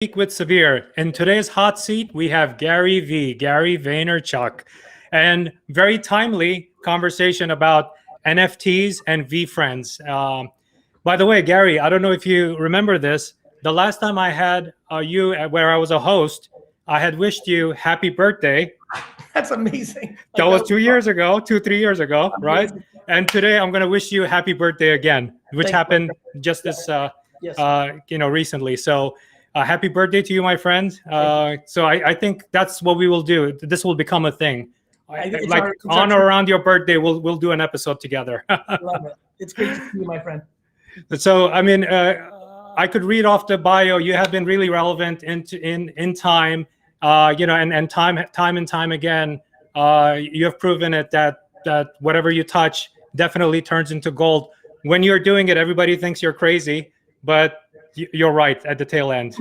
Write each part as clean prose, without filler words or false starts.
Week with Sabir. In today's hot seat, we have Gary V, Gary Vaynerchuk, and very timely conversation about NFTs and VeeFriends. By the way, Gary, I don't know if you remember this. The last time I had you where I was a host, I had wished you happy birthday. That's amazing. That was 2 years ago, 3 years ago, right? And today I'm going to wish you happy birthday again, which happened just this, recently. So happy birthday to you, my friend. So I think that's what we will do. This will become a thing. On or around your birthday, we'll do an episode together. Love it. It's great to see you, my friend. So, I mean, I could read off the bio. You have been really relevant in time, and time and time again, you have proven it that whatever you touch definitely turns into gold. When you're doing it, everybody thinks you're crazy, but you're right at the tail end.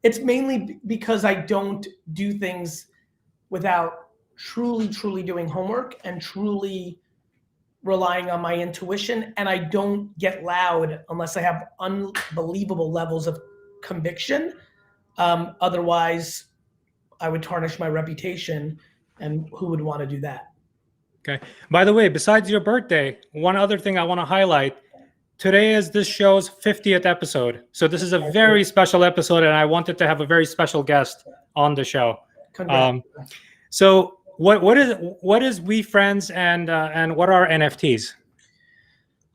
It's mainly because I don't do things without truly doing homework and truly relying on my intuition, and I don't get loud unless I have unbelievable levels of conviction. Otherwise, I would tarnish my reputation, and who would want to do that? Okay. By the way, besides your birthday, one other thing I want to highlight. Today is this show's 50th episode. So this is a very special episode, and I wanted to have a very special guest on the show. So what is VeeFriends and what are NFTs?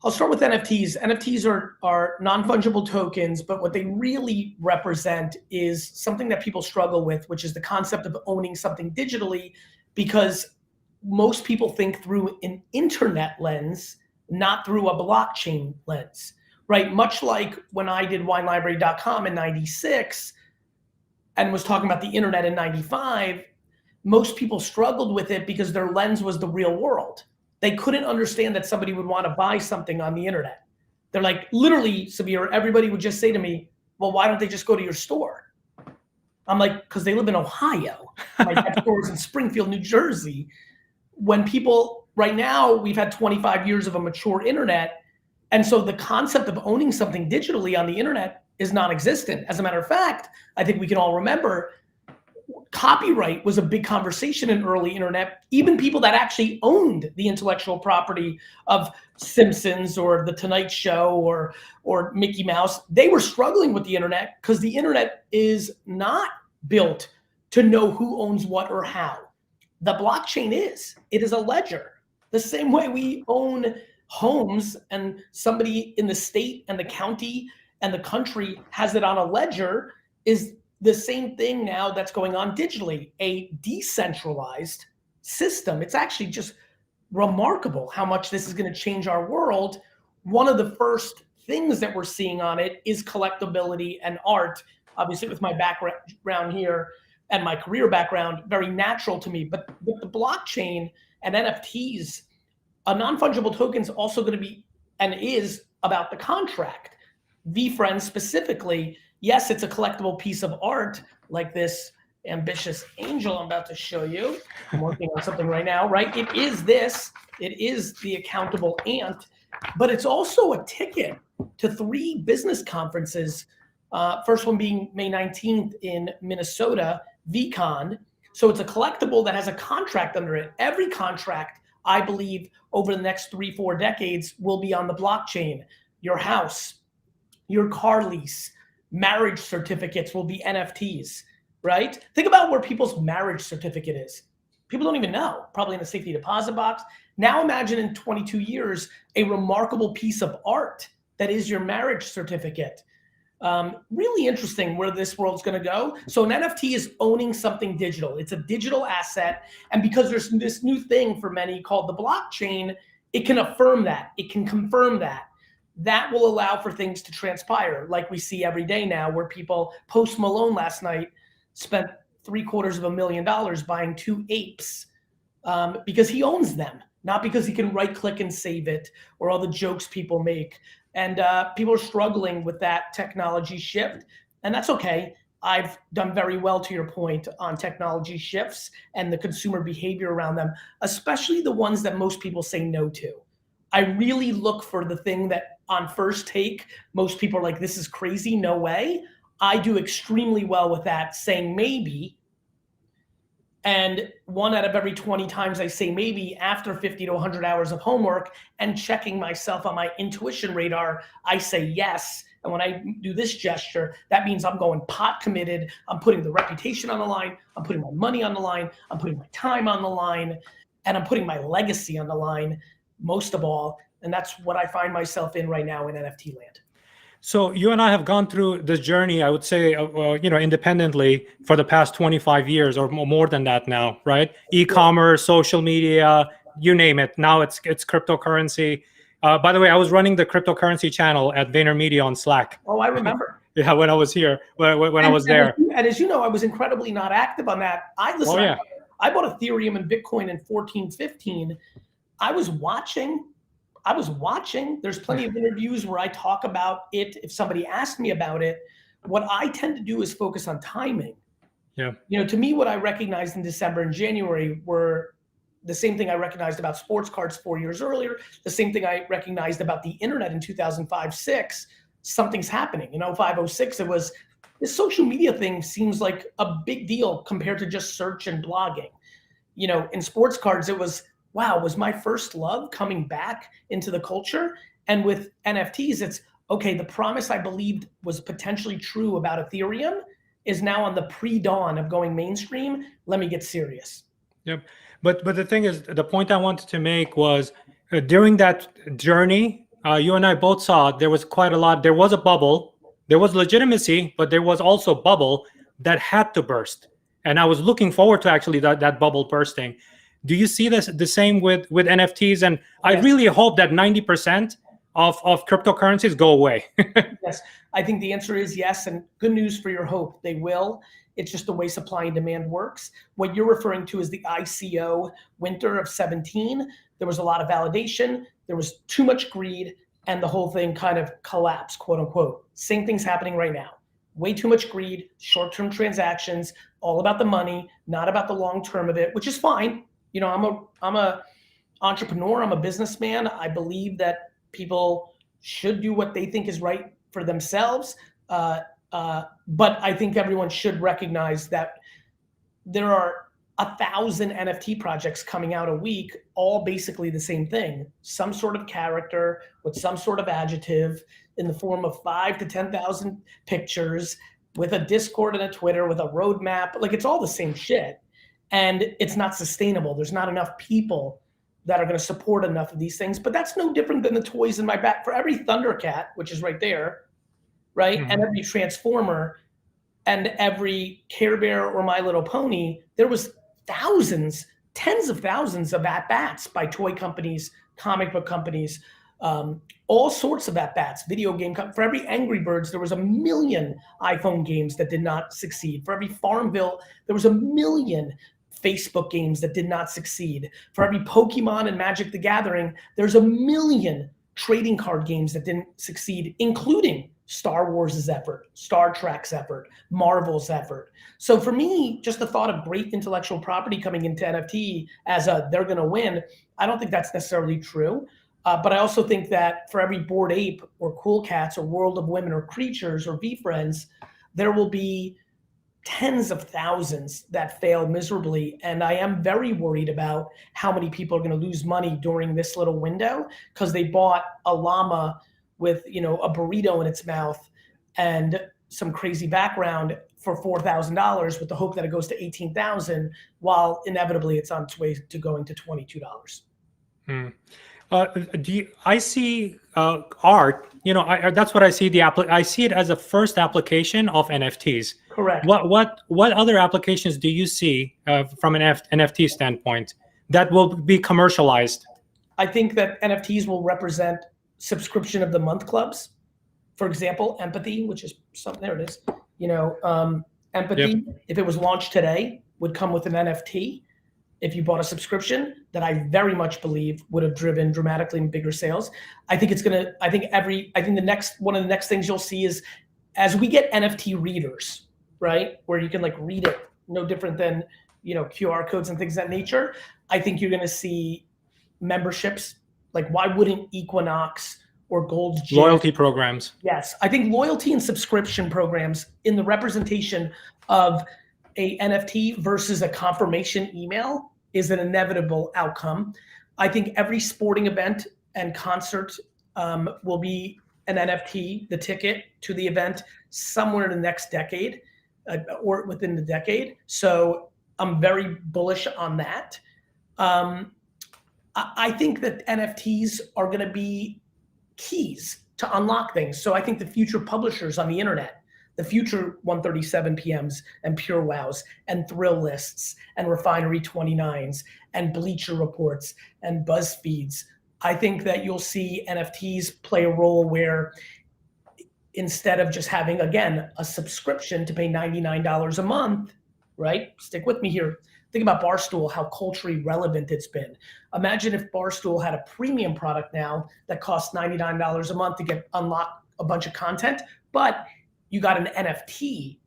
I'll start with NFTs. NFTs are non-fungible tokens, but what they really represent is something that people struggle with, which is the concept of owning something digitally, because most people think through an internet lens, not through a blockchain lens, right? Much like when I did winelibrary.com in 96 and was talking about the internet in 95, most people struggled with it because their lens was the real world. They couldn't understand that somebody would want to buy something on the internet. They're like, literally, Sabir, everybody would just say to me, well, why don't they just go to your store? I'm like, because they live in Ohio. My dad's store is in Springfield, New Jersey. When people, right now, we've had 25 years of a mature internet. And so the concept of owning something digitally on the internet is non-existent. As a matter of fact, I think we can all remember copyright was a big conversation in early internet. Even people that actually owned the intellectual property of Simpsons or The Tonight Show or Mickey Mouse, they were struggling with the internet because the internet is not built to know who owns what or how. The blockchain is. It is a ledger. The same way we own homes and somebody in the state and the county and the country has it on a ledger is the same thing now that's going on digitally, a decentralized system. It's actually just remarkable how much this is going to change our world. One of the first things that we're seeing on it is collectability and art. Obviously, with my background here and my career background, very natural to me. But with the blockchain and NFTs, a non-fungible token is also going to be and is about the contract. VeeFriends specifically, yes, it's a collectible piece of art like this ambitious angel I'm about to show you. I'm working on something right now, right? It is this. It is the accountable ant, but it's also a ticket to 3 business conferences. First one being May 19th in Minnesota, VCon. So it's a collectible that has a contract under it. Every contract, I believe, over the next 3-4 decades will be on the blockchain. Your house, your car lease, marriage certificates will be NFTs, right? Think about where people's marriage certificate is. People don't even know, probably in a safety deposit box. Now imagine in 22 years, a remarkable piece of art that is your marriage certificate. Really interesting where this world's gonna go. So an NFT is owning something digital. It's a digital asset. And because there's this new thing for many called the blockchain, it can affirm that, it can confirm that. That will allow for things to transpire like we see every day now where people, Post Malone last night spent $750,000 buying 2 apes because he owns them, not because he can right click and save it or all the jokes people make. And people are struggling with that technology shift, and that's okay. I've done very well, to your point, on technology shifts and the consumer behavior around them, especially the ones that most people say no to. I really look for the thing that on first take, most people are like, this is crazy, no way. I do extremely well with that, saying maybe. And 1 out of every 20 times I say maybe, after 50 to 100 hours of homework and checking myself on my intuition radar, I say yes. And when I do this gesture, that means I'm going pot committed. I'm putting the reputation on the line. I'm putting my money on the line. I'm putting my time on the line. And I'm putting my legacy on the line, most of all. And that's what I find myself in right now in NFT land. So you and I have gone through this journey, I would say, independently for the past 25 years or more than that now, right? E-commerce, social media, you name it. Now it's cryptocurrency. By the way, I was running the cryptocurrency channel at VaynerMedia on Slack. Oh, I remember. Yeah, when I was here, when I was there. And as you know, I was incredibly not active on that. I bought Ethereum and Bitcoin in 14, 15. I was watching. There's plenty of interviews where I talk about it. If somebody asked me about it, what I tend to do is focus on timing. Yeah. To me, what I recognized in December and January were the same thing I recognized about sports cards 4 years earlier, the same thing I recognized about the internet in 2005-06. Something's happening. 05-06, it was, this social media thing seems like a big deal compared to just search and blogging. In sports cards, it was, wow, was my first love coming back into the culture. And with NFTs, it's, okay, the promise I believed was potentially true about Ethereum is now on the pre-dawn of going mainstream. Let me get serious. Yep. But the thing is, the point I wanted to make was during that journey, you and I both saw there was quite a lot. There was a bubble. There was legitimacy, but there was also a bubble that had to burst. And I was looking forward to actually that bubble bursting. Do you see this the same with NFTs? And I really hope that 90% of cryptocurrencies go away. Yes, I think the answer is yes. And good news for your hope, they will. It's just the way supply and demand works. What you're referring to is the ICO winter of 17. There was a lot of validation. There was too much greed, and the whole thing kind of collapsed, quote unquote. Same thing's happening right now. Way too much greed, short-term transactions, all about the money, not about the long-term of it, which is fine. I'm a entrepreneur. I'm a businessman. I believe that people should do what they think is right for themselves. But I think everyone should recognize that there are 1,000 NFT projects coming out a week, all basically the same thing. Some sort of character with some sort of adjective in the form of 5,000 to 10,000 pictures with a Discord and a Twitter with a roadmap. Like, it's all the same shit. And it's not sustainable. There's not enough people that are going to support enough of these things. But that's no different than the toys in my back. For every Thundercat, which is right there, right? Mm-hmm. And every Transformer and every Care Bear or My Little Pony, there was thousands, tens of thousands of at-bats by toy companies, comic book companies, all sorts of at-bats, video game. For every Angry Birds, there was 1 million iPhone games that did not succeed. For every Farmville, there was 1 million Facebook games that did not succeed. For every Pokemon and Magic the Gathering, there's 1 million trading card games that didn't succeed, including Star Wars' effort, Star Trek's effort, Marvel's effort. So for me, just the thought of great intellectual property coming into NFT as they're going to win, I don't think that's necessarily true. But I also think that for every Bored Ape or Cool Cats or World of Women or Creatures or VeeFriends, there will be tens of thousands that fail miserably. And I am very worried about how many people are going to lose money during this little window because they bought a llama with, a burrito in its mouth and some crazy background for $4,000 with the hope that it goes to $18,000, while inevitably it's on its way to going to $22. I see art? That's what I see. I see it as a first application of NFTs. Correct. What other applications do you see from an NFT standpoint that will be commercialized? I think that NFTs will represent subscription of the month clubs. For example, Empathy, which is something, there it is. Empathy, if it was launched today, would come with an NFT. If you bought a subscription, that I very much believe would have driven dramatically bigger sales. I think one of the next things you'll see is as we get NFT readers, right? Where you can read it, no different than, QR codes and things of that nature. I think you're going to see memberships. Like, why wouldn't Equinox or Gold's Gym. Loyalty programs. Yes, I think loyalty and subscription programs in the representation of a NFT versus a confirmation email is an inevitable outcome. I think every sporting event and concert will be an NFT, the ticket to the event, somewhere in the next decade or within the decade. So I'm very bullish on that. I think that NFTs are going to be keys to unlock things. So I think the future publishers on the internet, the future 137 PMs and Pure Wows and Thrill Lists and Refinery 29s and Bleacher Reports and BuzzFeeds, I think that you'll see NFTs play a role where instead of just having, again, a subscription to pay $99 a month, right? Stick with me here. Think about Barstool, how culturally relevant it's been. Imagine if Barstool had a premium product now that costs $99 a month to unlock a bunch of content, but you got an NFT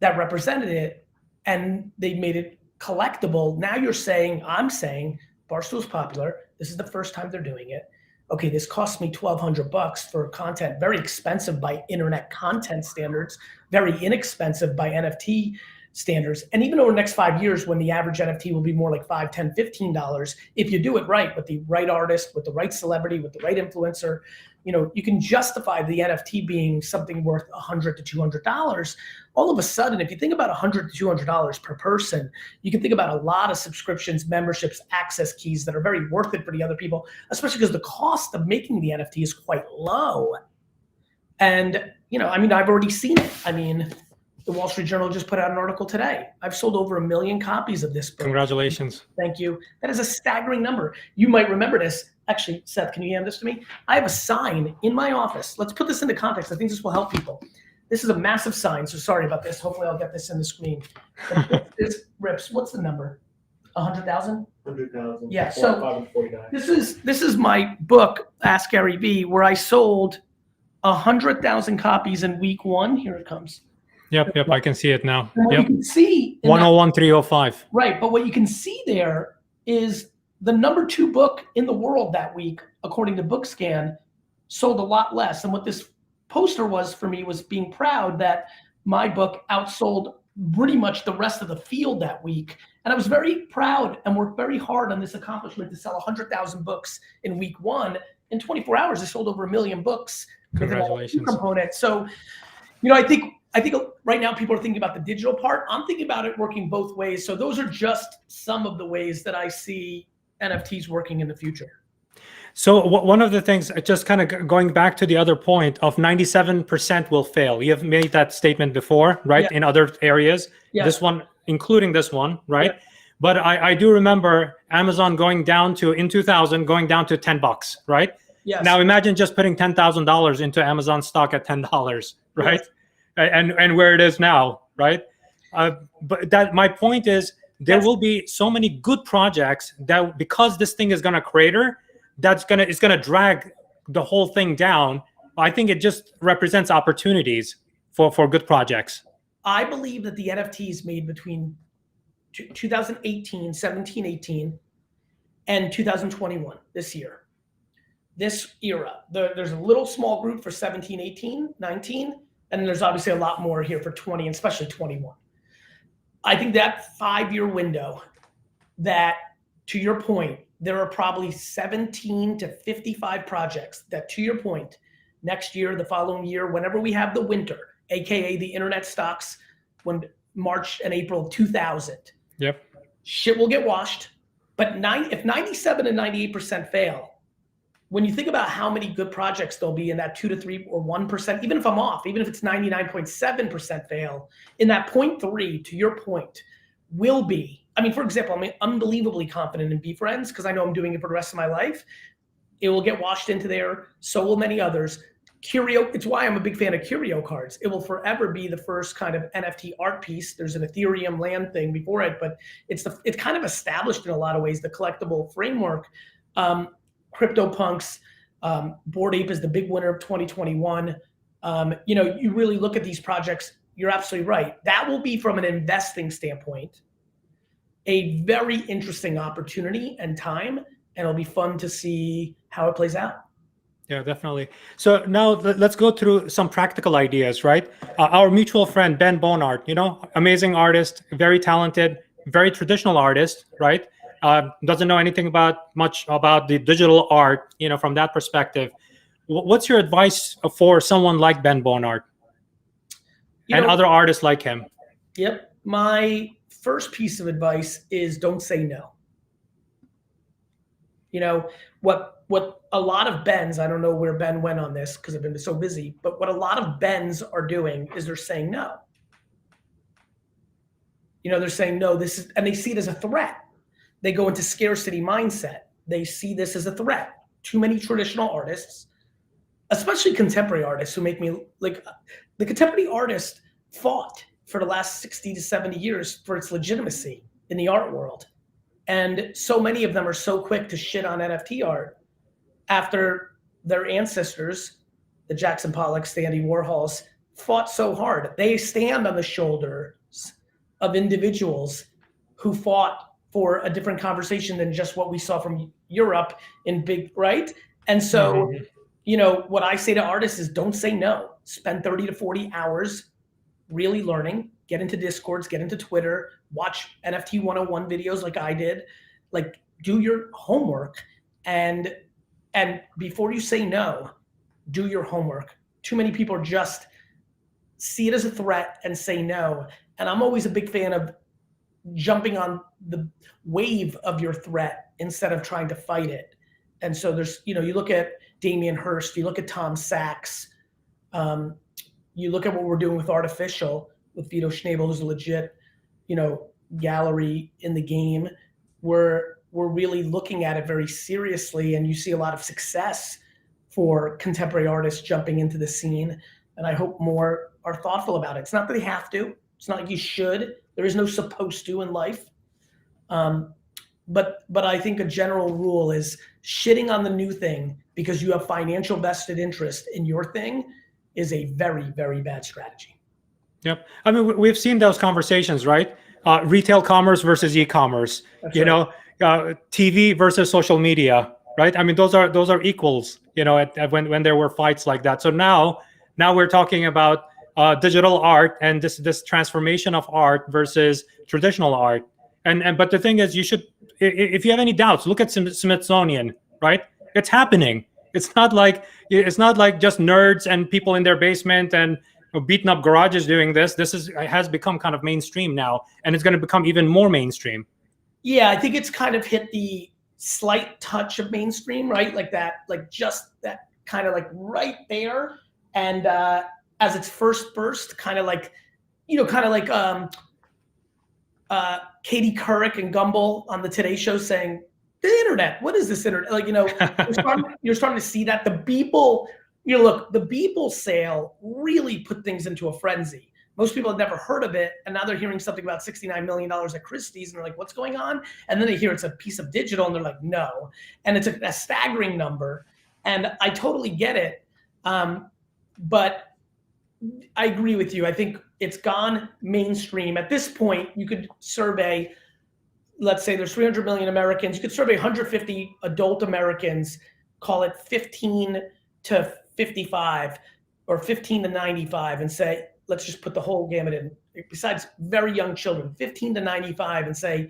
that represented it and they made it collectible. Now you're saying, I'm saying, Barstool's popular. This is the first time they're doing it. Okay, this cost me $1,200 for content, very expensive by internet content standards, very inexpensive by NFT standards. And even over the next 5 years, when the average NFT will be more like $5, $10, $15, if you do it right with the right artist, with the right celebrity, with the right influencer, you know, you can justify the NFT being something worth $100 to $200. All of a sudden, if you think about $100 to $200 per person, you can think about a lot of subscriptions, memberships, access keys that are very worth it for the other people, especially because the cost of making the NFT is quite low. And, you know, I mean, I've already seen it. I mean, the Wall Street Journal just put out an article today. I've sold over 1 million copies of this book. Congratulations. Thank you. That is a staggering number. You might remember this. Actually, Seth, can you hand this to me? I have a sign in my office. Let's put this into context. I think this will help people. This is a massive sign, so sorry about this. Hopefully I'll get this in the screen. This rips. What's the number? 100,000? 100,000. Yeah, so this is my book, Ask Gary Vee, where I sold 100,000 copies in week 1. Here it comes. Yep, I can see it now. And what Yep. you can see 101,305. Right, but what you can see there is the number 2 book in the world that week, according to BookScan, sold a lot less. And what this poster was for me was being proud that my book outsold pretty much the rest of the field that week. And I was very proud and worked very hard on this accomplishment to sell 100,000 books in week 1. In 24 hours, I sold over 1 million books. Congratulations. Component. So, you know, I think right now people are thinking about the digital part. I'm thinking about it working both ways. So those are just some of the ways that I see NFTs working in the future. So one of the things, just kind of going back to the other point of 97% will fail. You have made that statement before, right? Yeah. In other areas, Yeah. this one, including this one, right? Yeah. But I do remember Amazon going down to, in 2000, going down to $10, right? Yes. Now imagine just putting $10,000 into Amazon stock at $10, right? Yes. And where it is now, right? But that my point is there Yes. will be so many good projects that because this thing is going to crater, it's going to drag the whole thing down. I think it just represents opportunities for good projects. I believe that the NFTs made between 2018, 17, 18, and 2021, this year, this era, there's a little small group for 17, 18, 19, and there's obviously a lot more here for 20, and especially 21. I think that 5-year window, that, to your point, there are probably 17 to 55 projects that, to your point, next year, the following year, whenever we have the winter, AKA the internet stocks, when March and April of 2000, Yep. shit will get washed. But if 97 and 98% fail, when you think about how many good projects there'll be in that 2 to 3 or 1%, even if I'm off, even if it's 99.7% fail, in that 0.3, to your point, will be, I mean, for example, I'm unbelievably confident in VeeFriends because I know I'm doing it for the rest of my life. It will get washed into there. So will many others. Curio, it's why I'm a big fan of Curio cards. It will forever be the first kind of NFT art piece. There's an Ethereum land thing before it, but it's kind of established in a lot of ways, the collectible framework. CryptoPunks, Bored Ape is the big winner of 2021. You know, you really look at these projects, you're absolutely right. That will be, from an investing standpoint, a very interesting opportunity and time, and it'll be fun to see how it plays out. Yeah, definitely. So now let's go through some practical ideas, right? Our mutual friend, Ben Bonart, amazing artist, very talented, very traditional artist, right? Doesn't know anything much about the digital art, from that perspective. What's your advice for someone like Ben Bonart You and know, other artists like him? yep. My first piece of advice is don't say no. What a lot of Bens, I don't know where Ben went on this because I've been so busy, but what a lot of Bens are doing is they're saying no. They're saying no, and they see it as a threat. They go into scarcity mindset. They see this as a threat. Too many traditional artists, especially contemporary artists who make me like, the contemporary artist fought for the last 60 to 70 years for its legitimacy in the art world. And so many of them are so quick to shit on NFT art after their ancestors, the Jackson Pollocks, the Andy Warhols, fought so hard. They stand on the shoulders of individuals who fought for a different conversation than just what we saw from Europe in big, right? And so, what I say to artists is don't say no. Spend 30 to 40 hours really learning, get into Discords, get into Twitter, watch NFT 101 videos like I did, like do your homework. And before you say no, do your homework. Too many people just see it as a threat and say no. And I'm always a big fan of jumping on the wave of your threat instead of trying to fight it. And so there's, you look at Damien Hirst, you look at Tom Sachs, you look at what we're doing with Artificial, with Vito Schnabel, who's a legit, gallery in the game. We're really looking at it very seriously, and you see a lot of success for contemporary artists jumping into the scene. And I hope more are thoughtful about it. It's not that they have to. It's not like you should. There is no supposed to in life. But I think a general rule is shitting on the new thing because you have financial vested interest in your thing is a very, very bad strategy. Yep. I mean, we've seen those conversations, right? Retail commerce versus e-commerce, TV versus social media, right? I mean, those are equals, when there were fights like that. So now we're talking about digital art and this transformation of art versus traditional art. But the thing is, you should, if you have any doubts, look at Smithsonian, right? It's happening. It's not like just nerds and people in their basement and beaten up garages doing this. Has become kind of mainstream now, and it's going to become even more mainstream. Yeah, I think it's kind of hit the slight touch of mainstream, right? Like that, like just that kind of like right there. And as its first burst, kind of like Katie Couric and Gumbel on the Today Show saying, the internet, what is this internet? Like, you're starting to see that. The Beeple, the Beeple sale really put things into a frenzy. Most people had never heard of it, and now they're hearing something about $69 million at Christie's, and they're like, what's going on? And then they hear it's a piece of digital, and they're like, no. And it's a staggering number, and I totally get it. But I agree with you. I think it's gone mainstream. At this point, you could survey, let's say there's 300 million Americans. You could survey 150 adult Americans, call it 15 to 55 or 15 to 95, and say, let's just put the whole gamut in, besides very young children, 15 to 95, and say,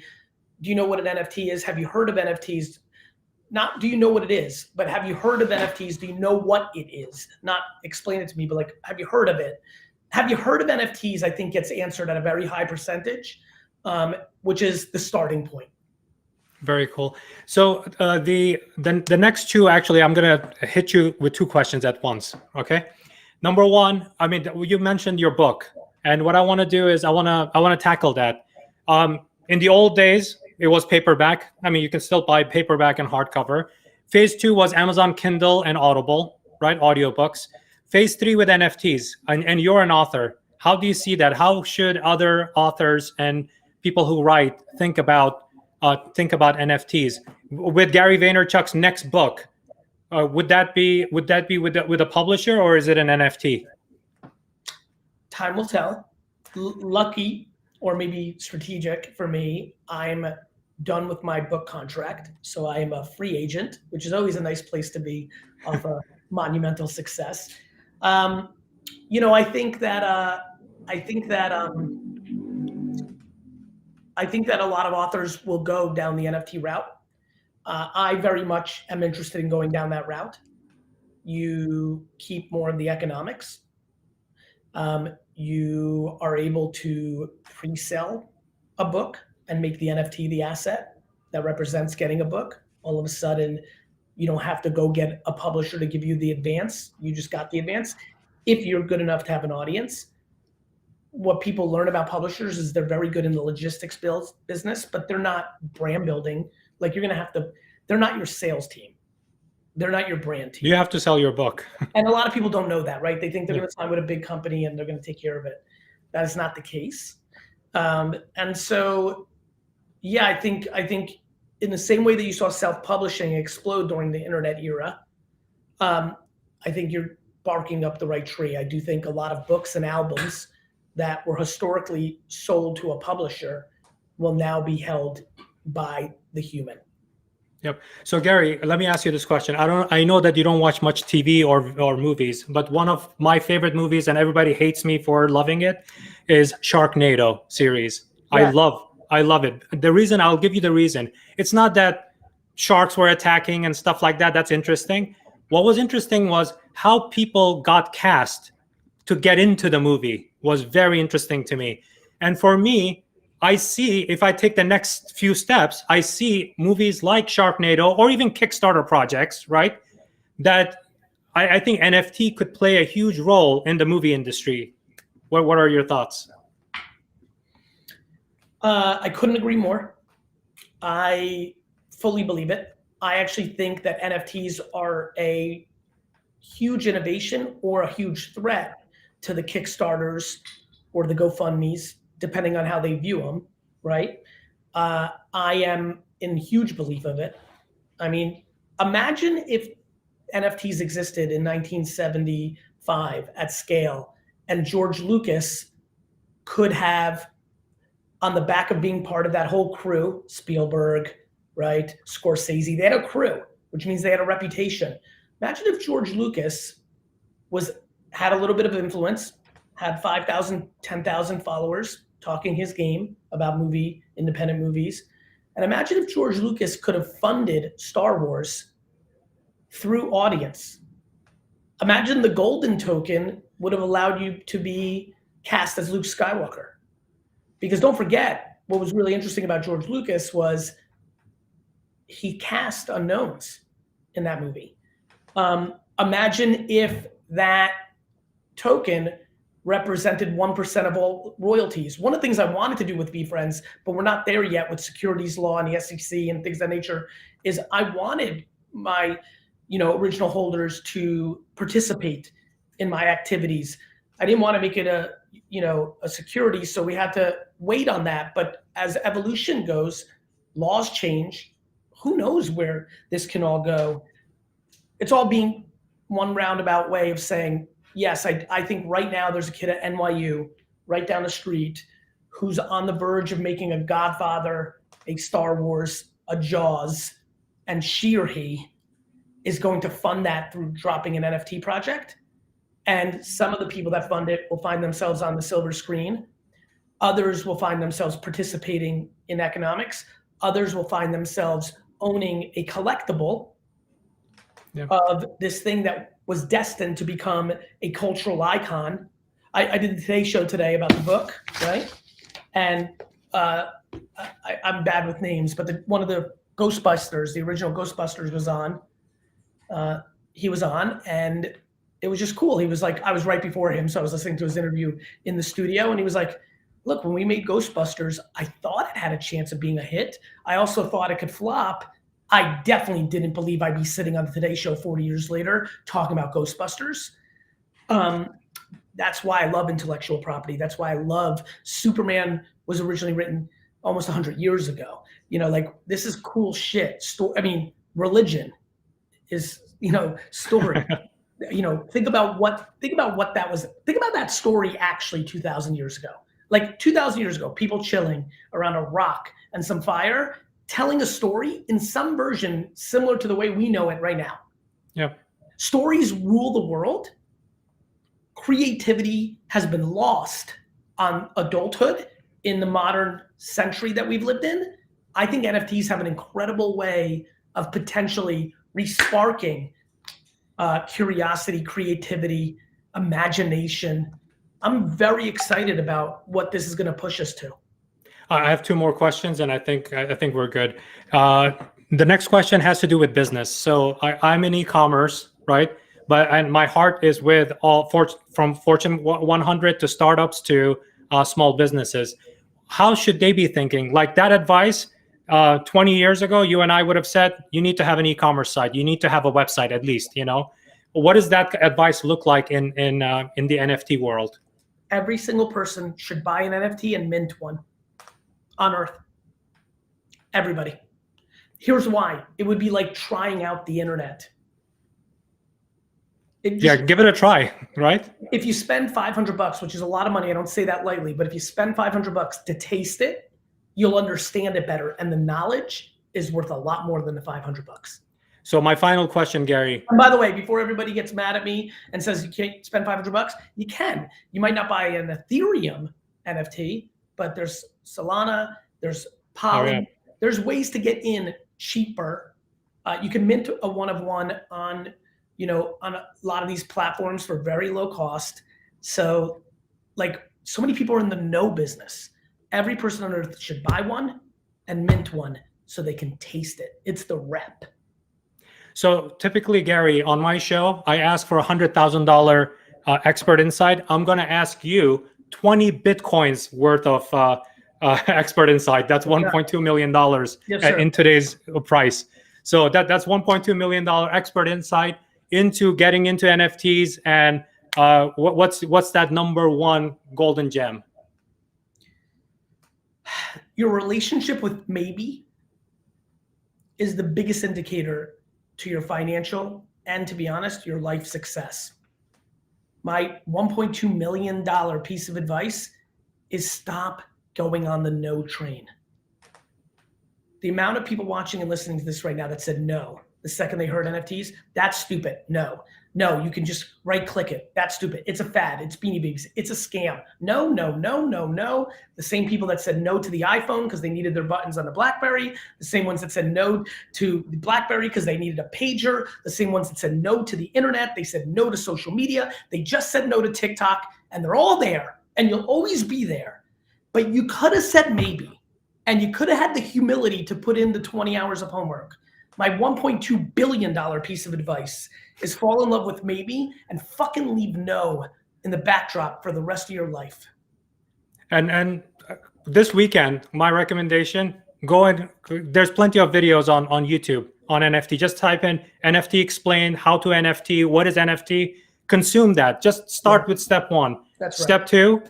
do you know what an NFT is? Have you heard of NFTs? Not do you know what it is, but have you heard of NFTs? Do you know what it is? Not explain it to me, but like, have you heard of it? Have you heard of NFTs? I think gets answered at a very high percentage, which is the starting point. Very cool. So the next two, actually, I'm gonna hit you with two questions at once. Okay. Number one, I mean, you mentioned your book, and what I want to do is I want to tackle that. In the old days, it was paperback. I mean, you can still buy paperback and hardcover. Phase 2 was Amazon Kindle and Audible, right? Audiobooks. Phase 3 with NFTs, and you're an author. How do you see that? How should other authors and people who write think about NFTs? With Gary Vaynerchuk's next book, would that be with a publisher, or is it an NFT? Time will tell. Lucky, or maybe strategic for me, I'm done with my book contract, so I am a free agent, which is always a nice place to be off a monumental success. You know, I think that a lot of authors will go down the NFT route. I very much am interested in going down that route. You keep more of the economics. You are able to pre-sell a book and make the NFT the asset that represents getting a book. All of a sudden, you don't have to go get a publisher to give you the advance. You just got the advance. If you're good enough to have an audience, what people learn about publishers is they're very good in the logistics business, but they're not brand building. Like they're not your sales team. They're not your brand team. You have to sell your book. And a lot of people don't know that, right? They think they're going to sign with a big company and they're going to take care of it. That is not the case. And so, yeah, I think in the same way that you saw self-publishing explode during the internet era, I think you're barking up the right tree. I do think a lot of books and albums that were historically sold to a publisher will now be held by the human. Yep. So Gary, let me ask you this question. I know that you don't watch much TV or movies, but one of my favorite movies, and everybody hates me for loving it, is Sharknado series. Yeah. I love it. I'll give you the reason. It's not that sharks were attacking and stuff like that. That's interesting. What was interesting was how people got cast to get into the movie was very interesting to me. And for me, I see, if I take the next few steps, I see movies like Sharknado or even Kickstarter projects, right? That I think NFT could play a huge role in the movie industry. What are your thoughts? I couldn't agree more. I fully believe it. I actually think that NFTs are a huge innovation or a huge threat to the Kickstarters or the GoFundMes, depending on how they view them, right? I am in huge belief of it. I mean, imagine if NFTs existed in 1975 at scale and George Lucas could have, on the back of being part of that whole crew, Spielberg, right, Scorsese, they had a crew, which means they had a reputation. Imagine if George Lucas had a little bit of influence, had 5,000, 10,000 followers talking his game about independent movies. And imagine if George Lucas could have funded Star Wars through audience. Imagine the golden token would have allowed you to be cast as Luke Skywalker. Because don't forget, what was really interesting about George Lucas was he cast unknowns in that movie. Imagine if that token represented 1% of all royalties. One of the things I wanted to do with VeeFriends, but we're not there yet with securities law and the SEC and things of that nature, is I wanted my original holders to participate in my activities. I didn't want to make it a security, so we had to wait on that. But as evolution goes, laws change. Who knows where this can all go? It's all being one roundabout way of saying, yes, I think right now there's a kid at NYU right down the street who's on the verge of making a Godfather, a Star Wars, a Jaws, and she or he is going to fund that through dropping an NFT project. And some of the people that fund it will find themselves on the silver screen. Others will find themselves participating in economics. Others will find themselves owning a collectible of this thing that was destined to become a cultural icon. I did the Today Show today about the book, right? And I'm bad with names, but one of the Ghostbusters, the original Ghostbusters was on. He was on, and it was just cool. He was like, I was right before him, so I was listening to his interview in the studio, and he was like, look, when we made Ghostbusters, I thought it had a chance of being a hit. I also thought it could flop. I definitely didn't believe I'd be sitting on the Today Show 40 years later talking about Ghostbusters. That's why I love intellectual property. That's why I love Superman was originally written almost 100 years ago. Like, this is cool shit. Religion is, story. Think about what that was. Think about that story actually 2,000 years ago. Like 2,000 years ago, people chilling around a rock and some fire, telling a story in some version similar to the way we know it right now. Yeah. Stories rule the world. Creativity has been lost on adulthood in the modern century that we've lived in. I think NFTs have an incredible way of potentially resparking curiosity, creativity, imagination. I'm very excited about what this is going to push us to. I have two more questions, and I think we're good. The next question has to do with business. So I'm in e-commerce, right? And my heart is with from Fortune 100 to startups to small businesses. How should they be thinking? Like that advice 20 years ago, you and I would have said, you need to have an e-commerce site. You need to have a website at least, you know? What does that advice look like in the NFT world? Every single person should buy an NFT and mint one on Earth. Everybody. Here's why. It would be like trying out the internet. Yeah, give it a try, right? If you spend $500, which is a lot of money, I don't say that lightly, but if you spend $500 to taste it, you'll understand it better. And the knowledge is worth a lot more than the $500. So my final question, Gary. And by the way, before everybody gets mad at me and says you can't spend $500, you can. You might not buy an Ethereum NFT, but there's Solana, there's Poly. Oh, yeah. There's ways to get in cheaper. You can mint a one-of-one on a lot of these platforms for very low cost. So so many people are in the no business. Every person on earth should buy one and mint one so they can taste it. It's the rep. So typically, Gary, on my show, I ask for $100,000 expert insight. I'm going to ask you 20 Bitcoins worth of expert insight. That's $1.2 million in today's price. So that's $1.2 million expert insight into getting into NFTs. And what's that number one golden gem? Your relationship with maybe is the biggest indicator to your financial and, to be honest, your life success. My $1.2 million piece of advice is stop going on the no train. The amount of people watching and listening to this right now that said no the second they heard NFTs, that's stupid. No, you can just right click it. That's stupid. It's a fad. It's Beanie Babies. It's a scam. No. The same people that said no to the iPhone because they needed their buttons on the BlackBerry, the same ones that said no to the BlackBerry because they needed a pager, the same ones that said no to the internet, they said no to social media, they just said no to TikTok, and they're all there, and you'll always be there. But you could have said maybe, and you could have had the humility to put in the 20 hours of homework. My $1.2 billion piece of advice is fall in love with maybe and fucking leave no in the backdrop for the rest of your life. And this weekend, my recommendation, there's plenty of videos on YouTube on NFT. Just type in NFT explain, how to NFT, what is NFT, consume that. Just start with step one. That's right. Step two,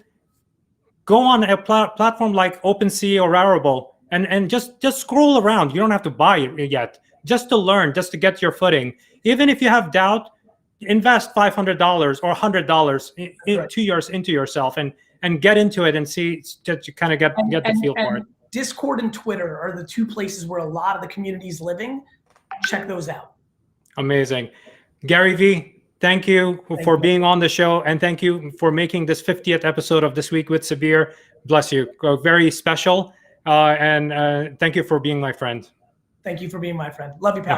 go on a platform like OpenSea or Rarible and just scroll around. You don't have to buy it yet. Just to learn, just to get your footing. Even if you have doubt, invest $500 or $100 into yourself and get into it and see that you kind of get the feel for it. Discord and Twitter are the two places where a lot of the community is living. Check those out. Amazing. Gary V, thank you for being on the show, and thank you for making this 50th episode of This Week with Sabir. Bless you. Very special. And thank you for being my friend. Thank you for being my friend. Love you, pal.